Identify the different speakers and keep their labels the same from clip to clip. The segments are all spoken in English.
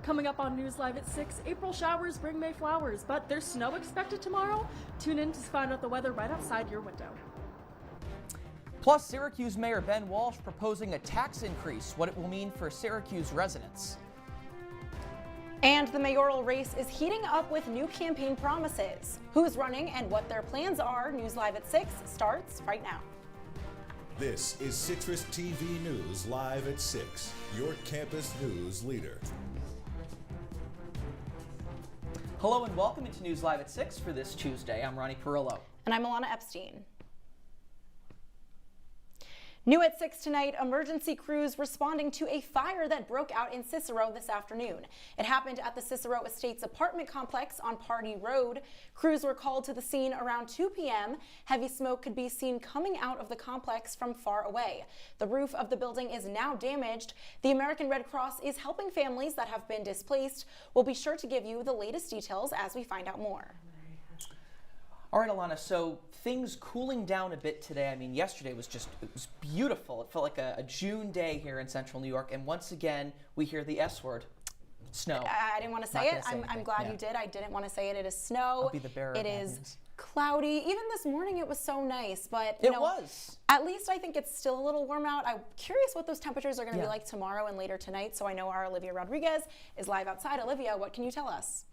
Speaker 1: Coming up on News Live at 6, April showers bring May flowers, but there's snow expected tomorrow. Tune in to find out the weather right outside your window.
Speaker 2: Plus, Syracuse Mayor Ben Walsh proposing a tax increase, what it will mean for Syracuse residents.
Speaker 3: And the mayoral race is heating up with new campaign promises. Who's running and what their plans are, News Live at 6 starts right now.
Speaker 4: This is CitrusTV News Live at 6, your campus news leader.
Speaker 2: Hello and welcome into News Live at 6 for this Tuesday. I'm Ronnie Parrillo.
Speaker 3: And I'm Ilana Epstein. New at 6 tonight, emergency crews responding to a fire that broke out in Cicero this afternoon. It happened at the Cicero Estates apartment complex on Parrillo. Crews were called to the scene around 2 p.m. Heavy smoke could be seen coming out of the complex from far away. The roof of the building is now damaged. The American Red Cross is helping families that have been displaced. We'll be sure to give you the latest details as we find out more.
Speaker 2: All right, Ilana, so things cooling down a bit today. I mean, yesterday was beautiful. It felt like a June day here in central New York. And once again, we hear the S word, snow.
Speaker 3: I didn't want to say it. I'm glad you did. I didn't want to say it. It is snow.
Speaker 2: I'll be the bearer of
Speaker 3: It
Speaker 2: bad
Speaker 3: is
Speaker 2: news.
Speaker 3: Cloudy. Even this morning it was so nice, but
Speaker 2: it was.
Speaker 3: At least I think it's still a little warm out. I'm curious what those temperatures are going to be like tomorrow and later tonight. So I know our Olivia Rodriguez is live outside. Olivia, what can you tell us?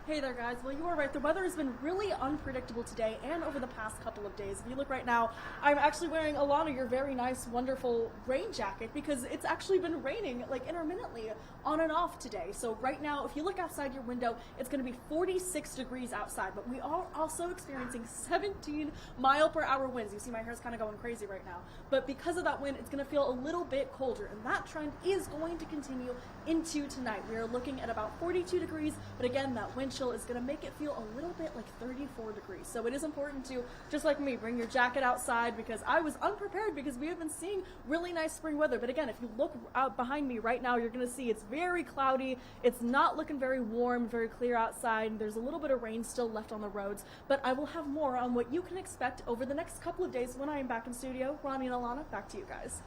Speaker 1: Hey there guys, well you are right, the weather has been really unpredictable today and over the past couple of days. If you look right now, I'm actually wearing, Ilana, your very nice, wonderful rain jacket because it's actually been raining like intermittently on and off today. So right now, if you look outside your window, it's going to be 46 degrees outside, but we are also experiencing 17-mile-per-hour winds. You see my hair's kind of going crazy right now. But because of that wind, it's going to feel a little bit colder, and that trend is going to continue into tonight. We are looking at about 42 degrees, but again, that wind chill is going to make it feel a little bit like 34 degrees. So it is important to, just like me, bring your jacket outside because I was unprepared because we have been seeing really nice spring weather. But again, if you look out behind me right now, you're going to see it's very cloudy. It's not looking very warm, very clear outside. There's a little bit of rain still left on the roads, but I will have more on what you can expect over the next couple of days when I am back in studio. Ronnie and Ilana, back to you guys.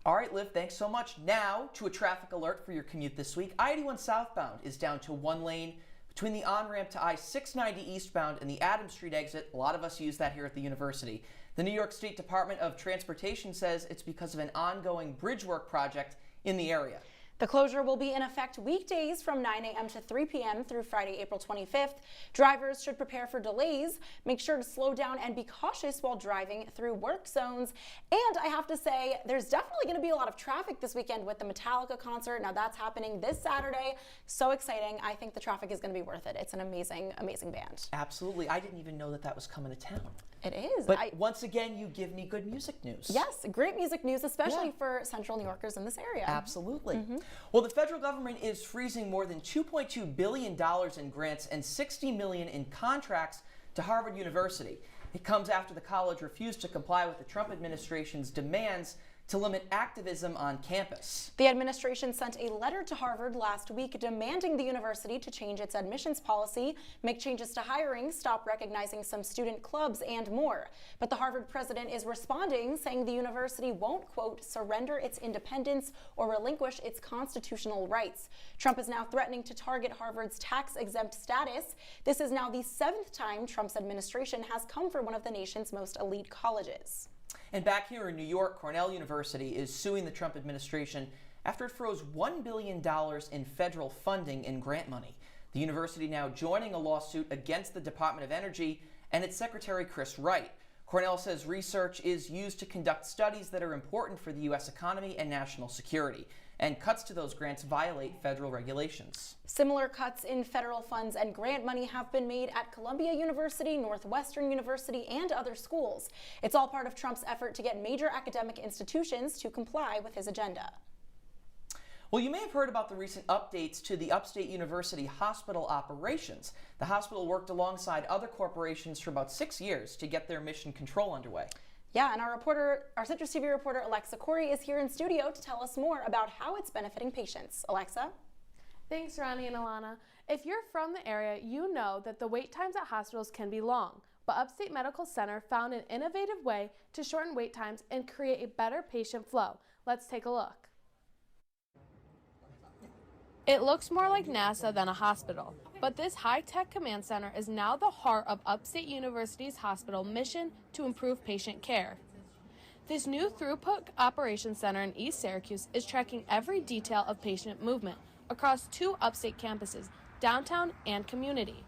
Speaker 2: All right, Liv, thanks so much. Now to a traffic alert for your commute this week. I-81 southbound is down to one lane between the on-ramp to I-690 eastbound and the Adams Street exit. A lot of us use that here at the university. The New York State Department of Transportation says it's because of an ongoing bridge work project in the area.
Speaker 3: The closure will be in effect weekdays from 9 a.m. to 3 p.m. through Friday, April 25th. Drivers should prepare for delays. Make sure to slow down and be cautious while driving through work zones. And I have to say, there's definitely going to be a lot of traffic this weekend with the Metallica concert. Now that's happening this Saturday. So exciting. I think the traffic is going to be worth it. It's an amazing, amazing band.
Speaker 2: Absolutely. I didn't even know that that was coming to town.
Speaker 3: It is.
Speaker 2: But once again, you give me good music news.
Speaker 3: Yes, great music news, especially for Central New Yorkers in this area.
Speaker 2: Absolutely. Well, the federal government is freezing more than $2.2 billion in grants and $60 million in contracts to Harvard University. It comes after the college refused to comply with the Trump administration's demands to limit activism on campus.
Speaker 3: The administration sent a letter to Harvard last week demanding the university to change its admissions policy, make changes to hiring, stop recognizing some student clubs, and more. But the Harvard president is responding, saying the university won't, quote, surrender its independence or relinquish its constitutional rights. Trump is now threatening to target Harvard's tax-exempt status. This is now the 7th time Trump's administration has come for one of the nation's most elite colleges.
Speaker 2: And back here in New York, Cornell University is suing the Trump administration after it froze $1 billion in federal funding and grant money. The university now joining a lawsuit against the Department of Energy and its Secretary Chris Wright. Cornell says research is used to conduct studies that are important for the U.S. economy and national security, and cuts to those grants violate federal regulations.
Speaker 3: Similar cuts in federal funds and grant money have been made at Columbia University, Northwestern University, and other schools. It's all part of Trump's effort to get major academic institutions to comply with his agenda.
Speaker 2: Well, you may have heard about the recent updates to the Upstate University hospital operations. The hospital worked alongside other corporations for about 6 years to get their mission control underway.
Speaker 3: Yeah, and our CitrusTV reporter Alexa Corey is here in studio to tell us more about how it's benefiting patients. Alexa?
Speaker 5: Thanks, Ronnie and Ilana. If you're from the area, you know that the wait times at hospitals can be long, but Upstate Medical Center found an innovative way to shorten wait times and create a better patient flow. Let's take a look. It looks more like NASA than a hospital, but this high-tech command center is now the heart of Upstate University's hospital mission to improve patient care. This new throughput operations center in East Syracuse is tracking every detail of patient movement across 2 Upstate campuses, downtown and community.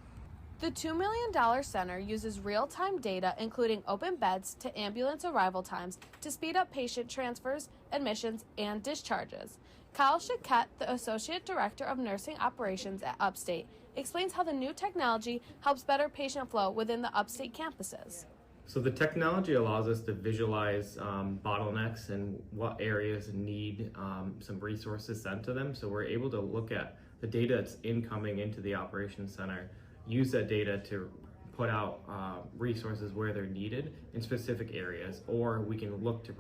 Speaker 5: The $2 million center uses real-time data, including open beds to ambulance arrival times, to speed up patient transfers, admissions, and discharges. Kyle Chiquette, the Associate Director of Nursing Operations at Upstate, explains how the new technology helps better patient flow within the Upstate campuses.
Speaker 6: So the technology allows us to visualize bottlenecks and what areas need some resources sent to them. So we're able to look at the data that's incoming into the operations center, use that data to put out resources where they're needed in specific areas, or we can look to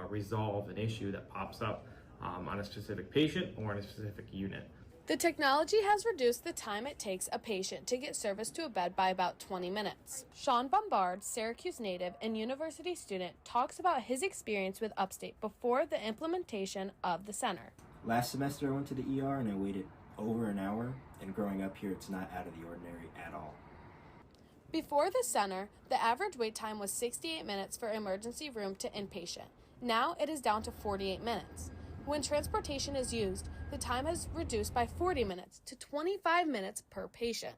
Speaker 6: resolve an issue that pops up on a specific patient or in a specific unit.
Speaker 5: The technology has reduced the time it takes a patient to get service to a bed by about 20 minutes. Sean Bombard, Syracuse native and university student, talks about his experience with Upstate before the implementation of the center.
Speaker 7: Last semester I went to the ER and I waited over an hour, and growing up here it's not out of the ordinary at all.
Speaker 5: Before the center, the average wait time was 68 minutes for emergency room to inpatient. Now it is down to 48 minutes. When transportation is used, the time has reduced by 40 minutes to 25 minutes per patient.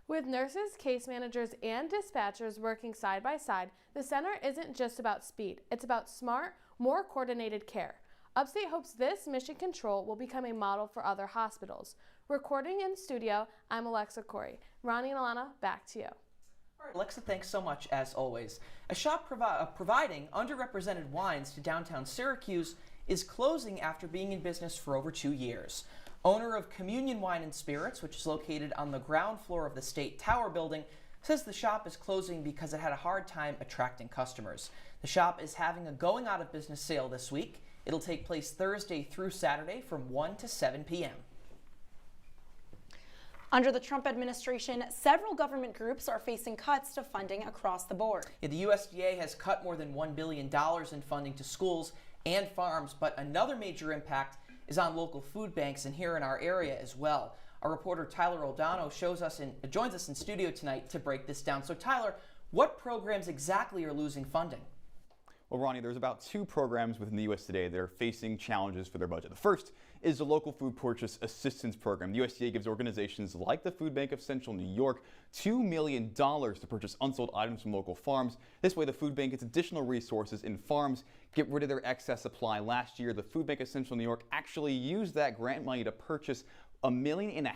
Speaker 5: With nurses, case managers, and dispatchers working side by side, the center isn't just about speed. It's about smart, more coordinated care. Upstate hopes this mission control will become a model for other hospitals. Recording in studio, I'm Alexa Corey. Ronnie and Ilana, back to you.
Speaker 2: All right, Alexa, thanks so much, as always. A shop providing underrepresented wines to downtown Syracuse is closing after being in business for over 2 years. Owner of Communion Wine and Spirits, which is located on the ground floor of the State Tower building, says the shop is closing because it had a hard time attracting customers. The shop is having a going out of business sale this week. It'll take place Thursday through Saturday from 1 to 7 p.m.
Speaker 3: Under the Trump administration, several government groups are facing cuts to funding across the board.
Speaker 2: Yeah, the USDA has cut more than $1 billion in funding to schools and farms, but another major impact is on local food banks and here in our area as well. Our reporter Tyler Oldano joins us in studio tonight to break this down. So Tyler, what programs exactly are losing funding?
Speaker 8: Well, Ronnie, there's about 2 programs within the USDA that are facing challenges for their budget. The first is the Local Food Purchase Assistance Program. The USDA gives organizations like the Food Bank of Central New York $2 million to purchase unsold items from local farms. This way, the food bank gets additional resources in farms, get rid of their excess supply. Last year, the Food Bank of Central New York actually used that grant money to purchase 1.5 million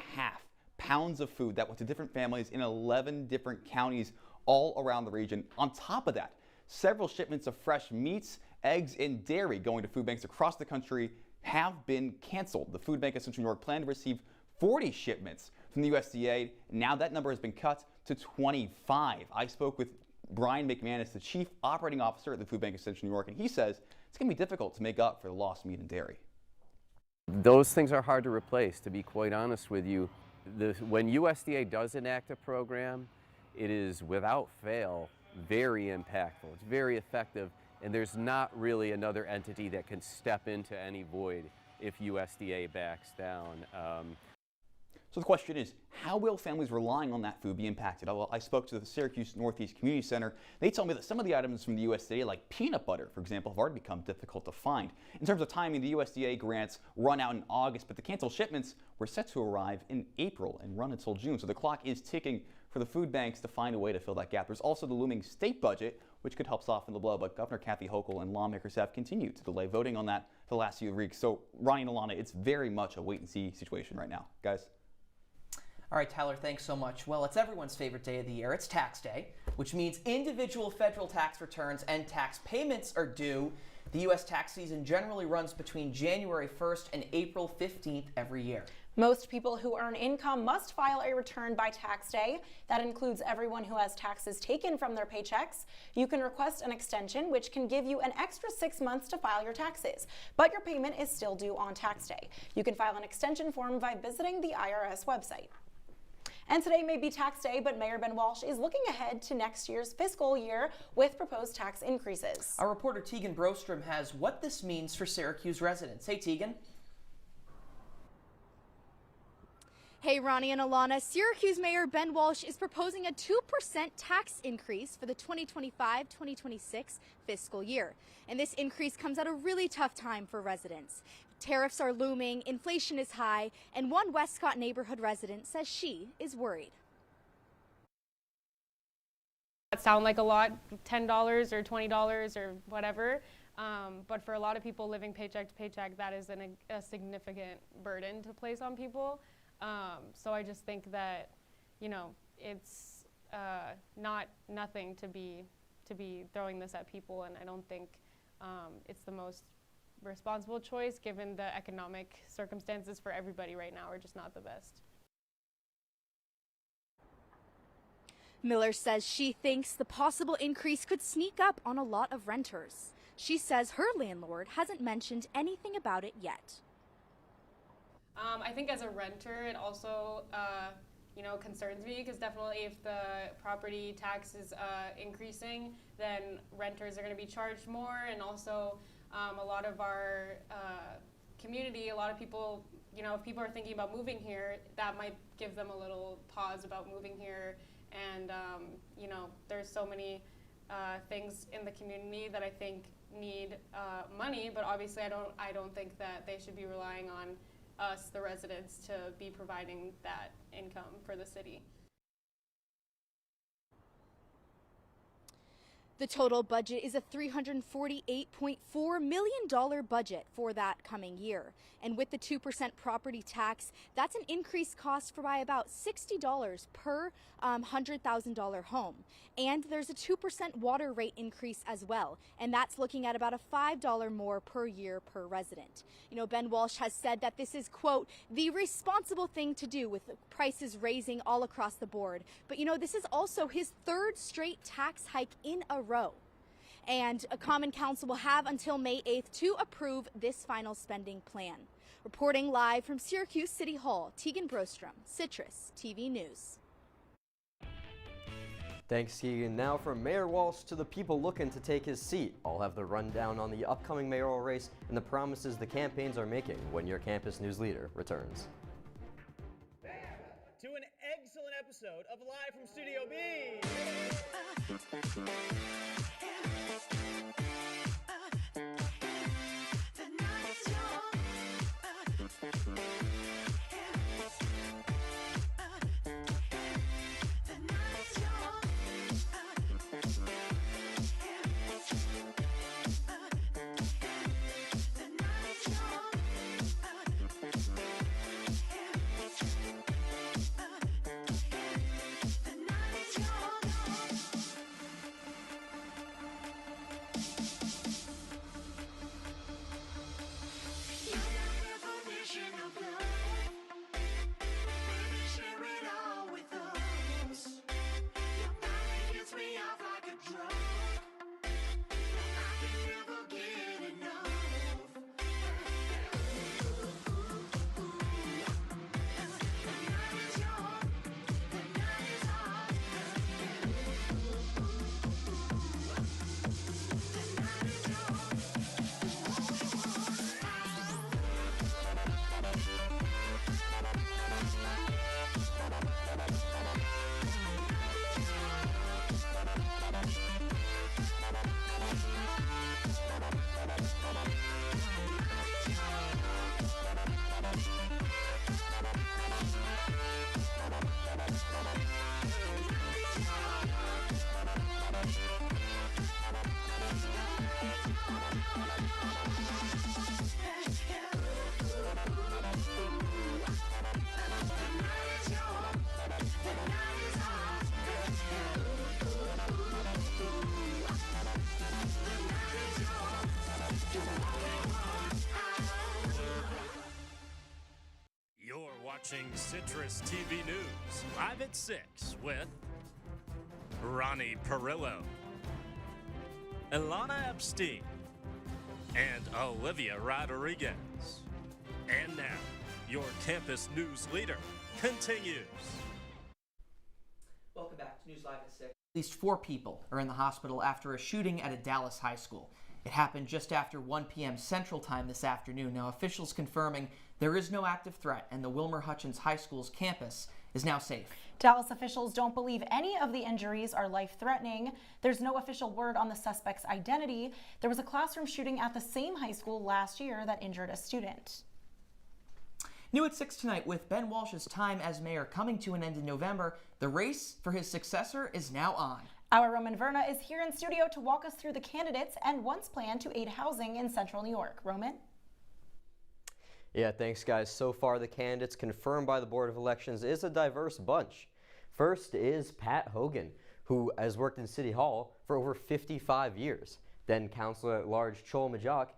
Speaker 8: pounds of food that went to different families in 11 different counties all around the region. On top of that, several shipments of fresh meats, eggs, and dairy going to food banks across the country have been canceled. The Food Bank of Central New York planned to receive 40 shipments from the USDA. Now that number has been cut to 25. I spoke with Brian McManus, the Chief Operating Officer at the Food Bank of Central New York, and he says it's going to be difficult to make up for the lost meat and dairy.
Speaker 9: Those things are hard to replace, to be quite honest with you. When USDA does enact a program, it is without fail very impactful. It's very effective, and there's not really another entity that can step into any void if USDA backs down.
Speaker 8: So the question is, how will families relying on that food be impacted? I spoke to the Syracuse Northeast Community Center. They told me that some of the items from the USDA, like peanut butter, for example, have already become difficult to find. In terms of timing, the USDA grants run out in August, but the canceled shipments were set to arrive in April and run until June. So the clock is ticking for the food banks to find a way to fill that gap. There's also the looming state budget, which could help soften the blow, but Governor Kathy Hochul and lawmakers have continued to delay voting on that for the last few weeks. So Ronnie and Ilana, it's very much a wait-and-see situation right now. Guys?
Speaker 2: All right, Tyler, thanks so much. Well, it's everyone's favorite day of the year. It's tax day, which means individual federal tax returns and tax payments are due. The U.S. tax season generally runs between January 1st and April 15th every year.
Speaker 3: Most people who earn income must file a return by tax day. That includes everyone who has taxes taken from their paychecks. You can request an extension, which can give you an extra 6 months to file your taxes, but your payment is still due on tax day. You can file an extension form by visiting the IRS website. And today may be tax day, but Mayor Ben Walsh is looking ahead to next year's fiscal year with proposed tax increases.
Speaker 2: Our reporter Tegan Brostrom has what this means for Syracuse residents. Hey, Tegan.
Speaker 10: Hey, Ronnie and Ilana. Syracuse Mayor Ben Walsh is proposing a 2% tax increase for the 2025-2026 fiscal year. And this increase comes at a really tough time for residents. Tariffs are looming, inflation is high, and one Westcott neighborhood resident says she is worried.
Speaker 11: That sound like a lot, $10 or $20 or whatever. But for a lot of people living paycheck to paycheck, that is a significant burden to place on people. So I just think that, you know, it's not nothing to be throwing this at people, and I don't think it's the most responsible choice given the economic circumstances for everybody right now are just not the best.
Speaker 10: Miller says she thinks the possible increase could sneak up on a lot of renters. She says her landlord hasn't mentioned anything about it yet.
Speaker 11: I think as a renter, it also, you know, concerns me because definitely if the property tax is increasing, then renters are going to be charged more, and also a lot of our community, a lot of people, you know, if people are thinking about moving here, that might give them a little pause about moving here. And you know, there's so many things in the community that I think need money, but obviously I don't think that they should be relying on us, the residents, to be providing that income for the city.
Speaker 10: The total budget is a $348.4 million budget for that coming year. And with the 2% property tax, that's an increased cost for by about $60 per $100,000 home. And there's a 2% water rate increase as well. And that's looking at about a $5 more per year per resident. You know, Ben Walsh has said that this is, quote, the responsible thing to do with prices raising all across the board. But, you know, this is also his third straight tax hike in a row. And a Common Council will have until May 8th to approve this final spending plan. Reporting live from Syracuse City Hall, Tegan Brostrom, Citrus TV News.
Speaker 12: Thanks, Keegan. Now from Mayor Walsh to the people looking to take his seat. I'll have the rundown on the upcoming mayoral race and the promises the campaigns are making when your campus news leader returns.
Speaker 13: To an excellent episode of Live from Studio B.
Speaker 14: Watching Citrus TV News, live at 6 with Ronnie Parrillo, Ilana Epstein, and Olivia Rodriguez. And now, your campus news leader continues.
Speaker 2: Welcome back to News Live at 6. At least 4 people are in the hospital after a shooting at a Dallas high school. It happened just after 1 p.m. Central Time this afternoon. Now, officials confirming there is no active threat and the Wilmer Hutchins High School's campus is now safe.
Speaker 3: Dallas officials don't believe any of the injuries are life-threatening. There's no official word on the suspect's identity. There was a classroom shooting at the same high school last year that injured a student.
Speaker 2: New at 6 tonight, with Ben Walsh's time as mayor coming to an end in November, the race for his successor is now on.
Speaker 3: Our Roman Verna is here in studio to walk us through the candidates and one's plan to aid housing in central New York. Roman?
Speaker 12: Yeah, thanks guys. So far the candidates confirmed by the Board of Elections is a diverse bunch. First is Pat Hogan, who has worked in City Hall for over 55 years. Then Councilor at Large Chol Majok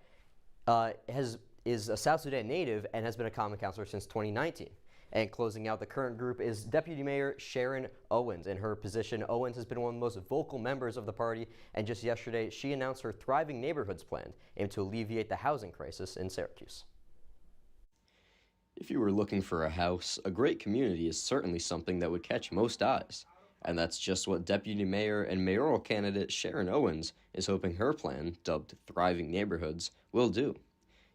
Speaker 12: is a South Sudan native and has been a common councilor since 2019. And closing out the current group is Deputy Mayor Sharon Owens. In her position, Owens has been one of the most vocal members of the party, and just yesterday she announced her Thriving Neighborhoods plan, aimed to alleviate the housing crisis in Syracuse.
Speaker 15: If you were looking for a house, a great community is certainly something that would catch most eyes. And that's just what Deputy Mayor and mayoral candidate Sharon Owens is hoping her plan, dubbed Thriving Neighborhoods, will do.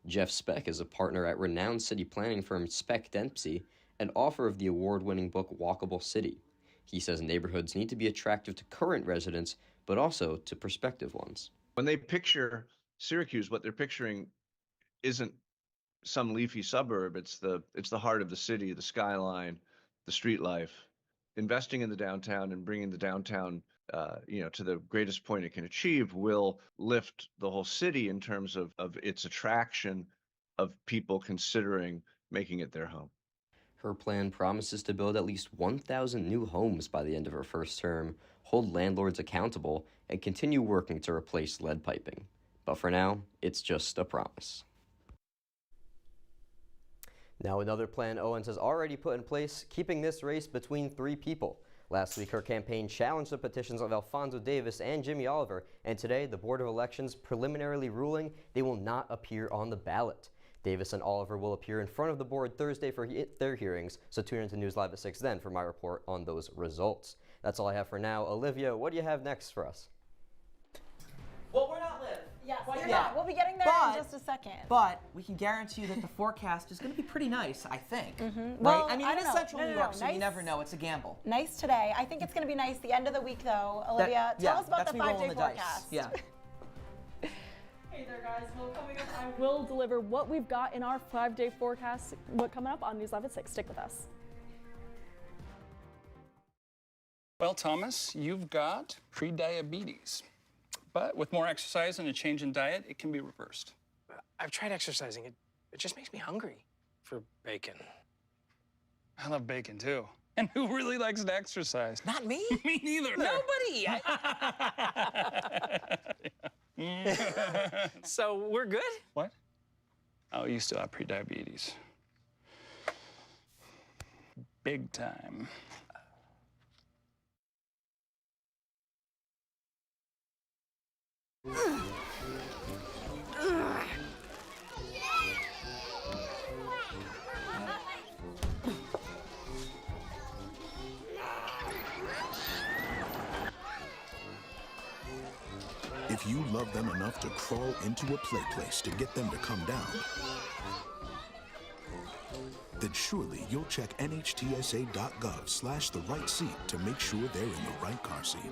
Speaker 15: Jeff Speck is a partner at renowned city planning firm Speck Dempsey and author of the award-winning book Walkable City. He says neighborhoods need to be attractive to current residents, but also to prospective ones.
Speaker 16: When they picture Syracuse, what they're picturing isn't some leafy suburb. It's the heart of the city, the skyline, the street life. Investing in the downtown and bringing the downtown to the greatest point it can achieve will lift the whole city in terms of its attraction of people considering making it their home.
Speaker 15: Her plan promises to build at least 1,000 new homes by the end of her first term, hold landlords accountable, and continue working to replace lead piping. But for now, it's just a promise.
Speaker 12: Now another plan Owens has already put in place, keeping this race between 3 people. Last week, her campaign challenged the petitions of Alfonso Davis and Jimmy Oliver, and today, the Board of Elections preliminarily ruling they will not appear on the ballot. Davis and Oliver will appear in front of the board Thursday for their hearings, so tune into News Live at 6 then for my report on those results. That's all I have for now. Olivia, what do you have next for us?
Speaker 2: Well, we're not live.
Speaker 3: Yes,
Speaker 2: Quite
Speaker 3: you're
Speaker 2: yet.
Speaker 3: not. We'll be getting there in just a second.
Speaker 2: But we can guarantee you that the forecast is going to be pretty nice, I think.
Speaker 3: Well,
Speaker 2: Right? I mean,
Speaker 3: I
Speaker 2: it
Speaker 3: don't
Speaker 2: is
Speaker 3: know.
Speaker 2: central
Speaker 3: No,
Speaker 2: New
Speaker 3: no,
Speaker 2: York,
Speaker 3: no.
Speaker 2: so
Speaker 3: Nice.
Speaker 2: you never know. It's a gamble.
Speaker 3: Nice today. I think it's going to be nice. The end of the week, though. Olivia, tell us about
Speaker 2: that's
Speaker 3: the
Speaker 2: me rolling
Speaker 3: 5-day
Speaker 2: the dice.
Speaker 3: forecast.
Speaker 2: Yeah.
Speaker 1: Hey there, guys. Well, coming up, I will deliver what we've got in our 5-day forecast. What coming up on News Live at 6. Stick with us.
Speaker 17: Well, Thomas, you've got pre-diabetes. But with more exercise and a change in diet, it can be reversed.
Speaker 18: I've tried exercising. It just makes me hungry for bacon.
Speaker 17: I love bacon, too. And who really likes to exercise?
Speaker 18: Not me.
Speaker 17: Me neither.
Speaker 18: Nobody. So we're good?
Speaker 17: What? Oh, you still have pre-diabetes. Big time.
Speaker 19: If you love them enough to crawl into a play place to get them to come down, then surely you'll check nhtsa.gov/the right seat to make sure they're in the right car seat.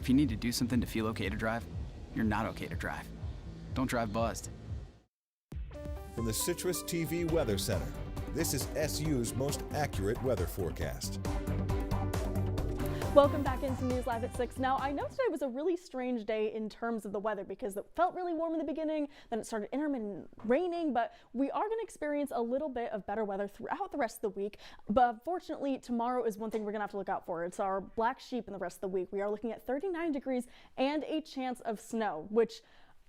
Speaker 20: If you need to do something to feel okay to drive, you're not okay to drive. Don't drive buzzed.
Speaker 4: From the CitrusTV Weather Center, this is SU's most accurate weather forecast.
Speaker 1: Welcome back into News Live at 6. Now, I know today was a really strange day in terms of the weather because it felt really warm in the beginning, then it started intermittent raining, but we are going to experience a little bit of better weather throughout the rest of the week. But fortunately, tomorrow is one thing we're going to have to look out for. It's our black sheep in the rest of the week. We are looking at 39 degrees and a chance of snow, which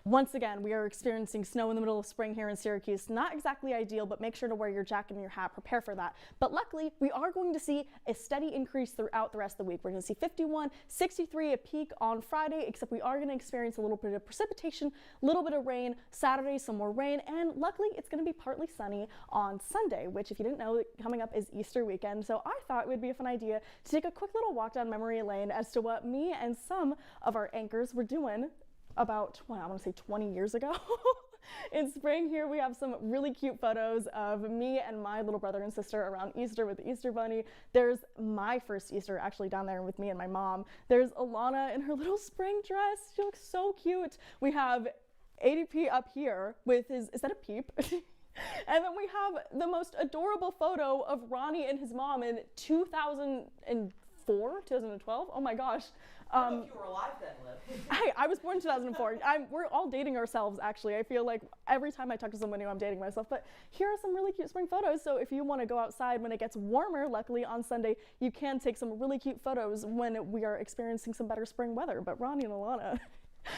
Speaker 1: Once again, we are experiencing snow in the middle of spring here in Syracuse. Not exactly ideal, but make sure to wear your jacket and your hat. Prepare for that. But luckily, we are going to see a steady increase throughout the rest of the week. We're going to see 51, 63 a peak on Friday, except we are going to experience a little bit of precipitation, a little bit of rain. Saturday, some more rain, and luckily, it's going to be partly sunny on Sunday, which, if you didn't know, coming up is Easter weekend. So I thought it would be a fun idea to take a quick little walk down memory lane as to what me and some of our anchors were doing about, well, I want to say 20 years ago. In spring here, we have some really cute photos of me and my little brother and sister around Easter with the Easter Bunny. There's my first Easter actually down there with me and my mom. There's Ilana in her little spring dress. She looks so cute. We have ADP up here with his, is that a peep? And then we have the most adorable photo of Ronnie and his mom in 2004, 2012. Oh my gosh.
Speaker 2: I don't know if you were alive then, Liv.
Speaker 1: I was born in 2004. We're all dating ourselves, actually. I feel like every time I talk to someone new, I'm dating myself. But here are some really cute spring photos. So if you want to go outside when it gets warmer, luckily on Sunday, you can take some really cute photos when we are experiencing some better spring weather. But Ronnie and Ilana,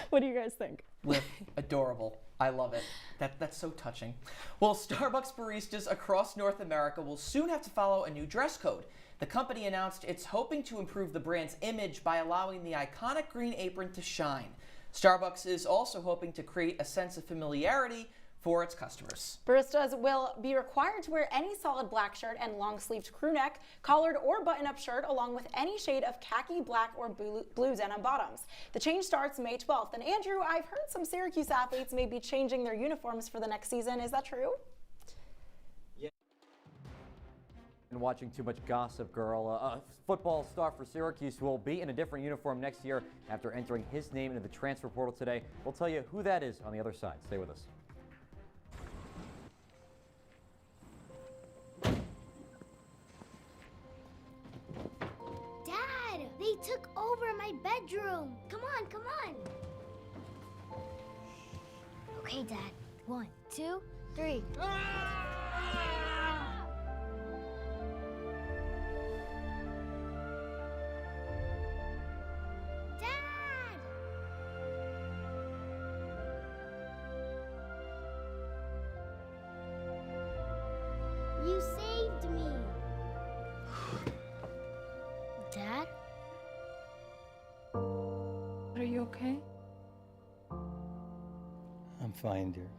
Speaker 1: what do you guys think?
Speaker 2: Liv, adorable. I love it. That's so touching. Well, Starbucks baristas across North America will soon have to follow a new dress code. The company announced it's hoping to improve the brand's image by allowing the iconic green apron to shine. Starbucks is also hoping to create a sense of familiarity for its customers.
Speaker 3: Baristas will be required to wear any solid black shirt and long-sleeved crew neck, collared or button-up shirt, along with any shade of khaki, black, or blue denim bottoms. The change starts May 12th. And Andrew, I've heard some Syracuse athletes may be changing their uniforms for the next season. Is that true?
Speaker 21: And watching too much Gossip Girl. A football star for Syracuse will be in a different uniform next year after entering his name into the transfer portal today. We'll tell you who that is on the other side. Stay with us.
Speaker 22: Dad, they took over my bedroom. Come on, come on. Okay, Dad. 1, 2, 3. You saved me. Dad?
Speaker 23: Are you okay?
Speaker 24: I'm fine, dear.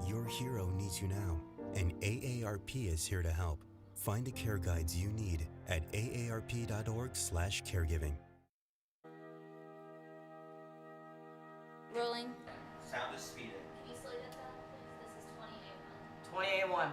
Speaker 25: Your hero needs you now, and AARP is here to help. Find the care guides you need at aarp.org/caregiving.
Speaker 26: Rolling.
Speaker 2: Sound is speeding.
Speaker 26: Can you slow that down, please? This is
Speaker 2: 28-1.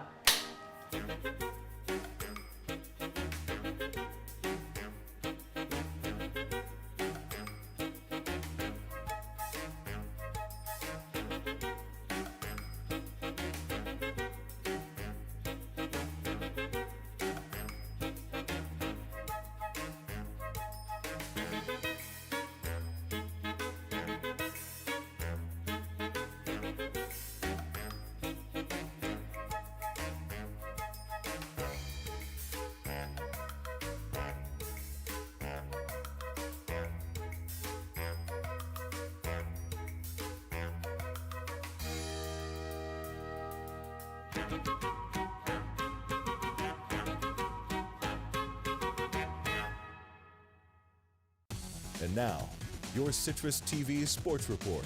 Speaker 4: And now, your Citrus TV Sports Report.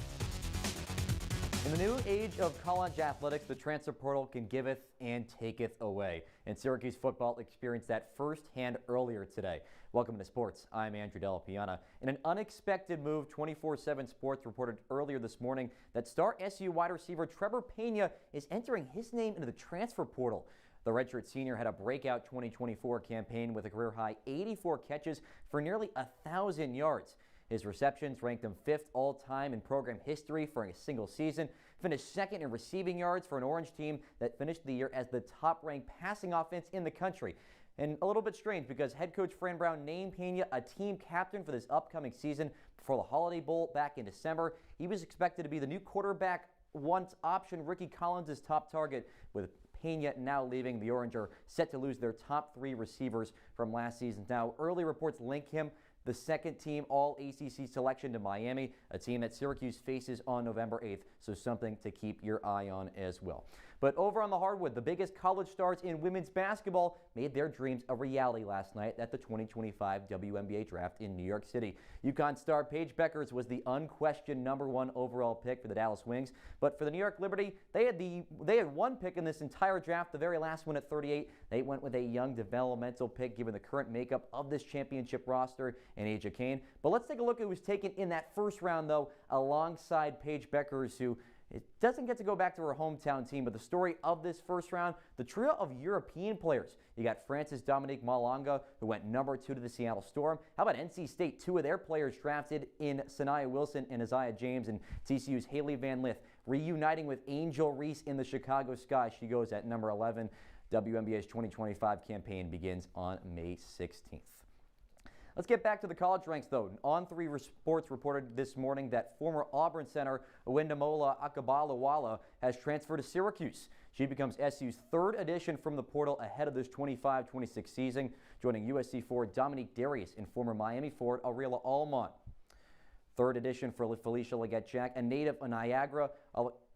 Speaker 21: In the new age of college athletics, the transfer portal can giveth and taketh away. And Syracuse football experienced that firsthand earlier today. Welcome to sports. I'm Andrew Della, Piana. In an unexpected move, 24/7 Sports reported earlier this morning that star SU wide receiver Trevor Piana is entering his name into the transfer portal. The redshirt senior had a breakout 2024 campaign with a career-high 84 catches for nearly 1,000 yards. His receptions ranked him 5th all-time in program history for a single season, finished 2nd in receiving yards for an Orange team that finished the year as the top-ranked passing offense in the country. And a little bit strange because head coach Fran Brown named Piana a team captain for this upcoming season before the Holiday Bowl back in December. He was expected to be the new quarterback once option Ricky Collins' top target, with Pena now leaving. The Orange are set to lose their top 3 receivers from last season. Now, early reports link him, the second-team All-ACC selection, to Miami, a team that Syracuse faces on November 8th, so something to keep your eye on as well. But over on the hardwood, the biggest college stars in women's basketball made their dreams a reality last night at the 2025 WNBA draft in New York City. UConn star Paige Beckers was the unquestioned #1 overall pick for the Dallas Wings. But for the New York Liberty, they had one pick in this entire draft, the very last one at 38. They went with a young developmental pick given the current makeup of this championship roster and Aja Kane. But let's take a look at who was taken in that first round, though, alongside Paige Beckers, who it doesn't get to go back to her hometown team, but the story of this first round, the trio of European players. You got Francis Dominique Malanga, who went #2 to the Seattle Storm. How about NC State? 2 of their players drafted in Sanaya Wilson and Isaiah James, and TCU's Haley Van Lith reuniting with Angel Reese in the Chicago Sky. She goes at number 11. WNBA's 2025 campaign begins on May 16th. Let's get back to the college ranks, though. On3 Sports reported this morning that former Auburn center Windamola Akabalawala has transferred to Syracuse. She becomes SU's 3rd addition from the portal ahead of this 25-26 season, joining USC forward Dominique Darius and former Miami forward Ariella Allmont. 3rd addition for Felicia Leggett-Jack, a native of Niagara,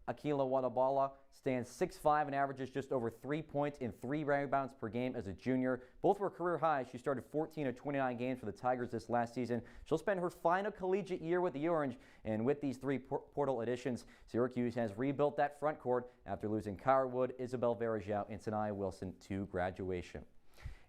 Speaker 21: Akila Wadabala stands 6'5" and averages just over 3 points and 3 rebounds per game as a junior. Both were career highs. She started 14 of 29 games for the Tigers this last season. She'll spend her final collegiate year with the Orange, and with these 3 portal additions, Syracuse has rebuilt that front court after losing Kyra Wood, Isabel Varejao, and Sanaya Wilson to graduation.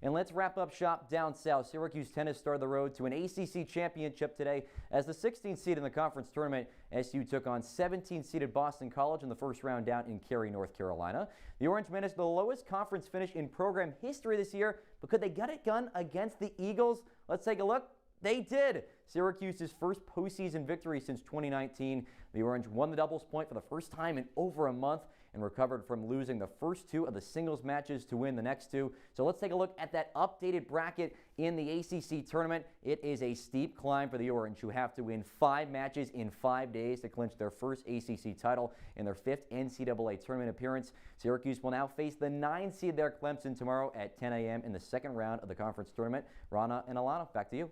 Speaker 21: And let's wrap up shop down south. Syracuse tennis started the road to an ACC championship today as the 16th seed in the conference tournament. SU took on 17th-seeded Boston College in the first round down in Cary, North Carolina. The Orange managed the lowest conference finish in program history this year, but could they get it done against the Eagles? Let's take a look. They did. Syracuse's first postseason victory since 2019. The Orange won the doubles point for the first time in over a month and recovered from losing the first 2 of the singles matches to win the next 2. So let's take a look at that updated bracket in the ACC tournament. It is a steep climb for the Orange, who have to win 5 matches in 5 days to clinch their first ACC title in their 5th NCAA tournament appearance. Syracuse will now face the 9 seed there, Clemson, tomorrow at 10 a.m. in the second round of the conference tournament. Ronnie and Ilana, back to you.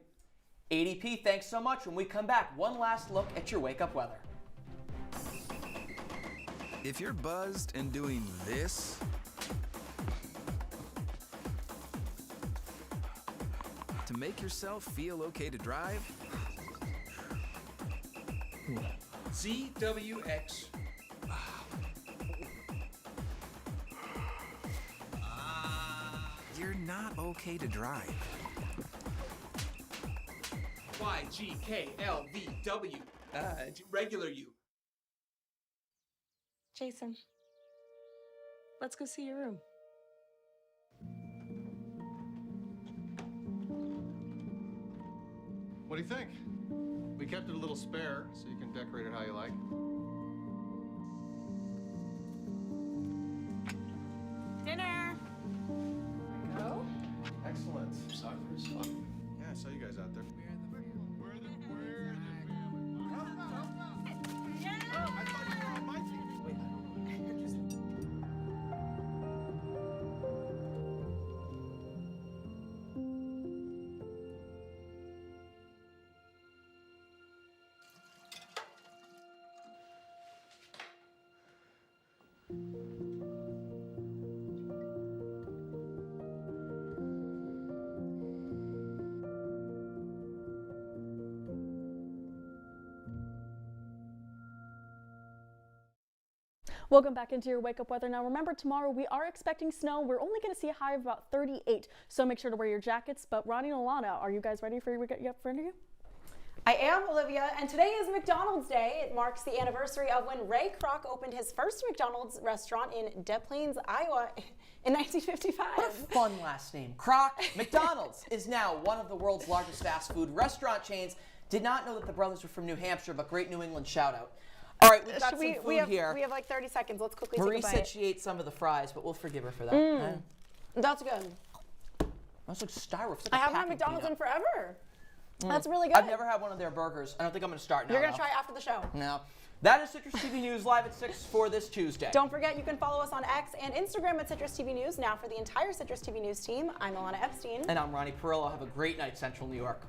Speaker 2: ADP, thanks so much. When we come back, one last look at your wake-up weather.
Speaker 5: If you're buzzed and doing this, to make yourself feel okay to drive,
Speaker 13: CWX.
Speaker 5: you're not okay to drive.
Speaker 13: YGKLVW. Regular you.
Speaker 6: Jason, let's go see your room.
Speaker 7: What do you think? We kept it a little spare, so you can decorate it how you like.
Speaker 6: Dinner!
Speaker 7: Go. Excellent. Soccer is fun. Yeah, I saw you guys out there.
Speaker 1: Welcome back into your wake-up weather. Now remember, tomorrow we are expecting snow. We're only going to see a high of about 38, so make sure to wear your jackets. But Ronnie and Ilana, are you guys ready for your wake-up for you?
Speaker 3: I am, Olivia, and today is McDonald's Day. It marks the anniversary of when Ray Kroc opened his first McDonald's restaurant in Des Plaines, Iowa in 1955.
Speaker 2: What a fun last name. Kroc. McDonald's is now one of the world's largest fast food restaurant chains. Did not know that the brothers were from New Hampshire, but great New England shout out. All right, we've got some food here.
Speaker 3: We have like 30 seconds. Let's quickly
Speaker 2: Marie
Speaker 3: take a bite.
Speaker 2: said she ate some of the fries, but we'll forgive her for that.
Speaker 3: That's good.
Speaker 2: That's like styrofoam.
Speaker 3: I haven't had McDonald's in forever. That's really good.
Speaker 2: I've never had one of their burgers. I don't think I'm going to start now.
Speaker 3: You're going to try after the show.
Speaker 2: No. That is Citrus TV News live at 6 for this Tuesday.
Speaker 3: Don't forget you can follow us on X and Instagram at Citrus TV News. Now for the entire Citrus TV News team, I'm Ilana Epstein.
Speaker 2: And I'm Ronnie Parrillo. Have a great night, Central New York.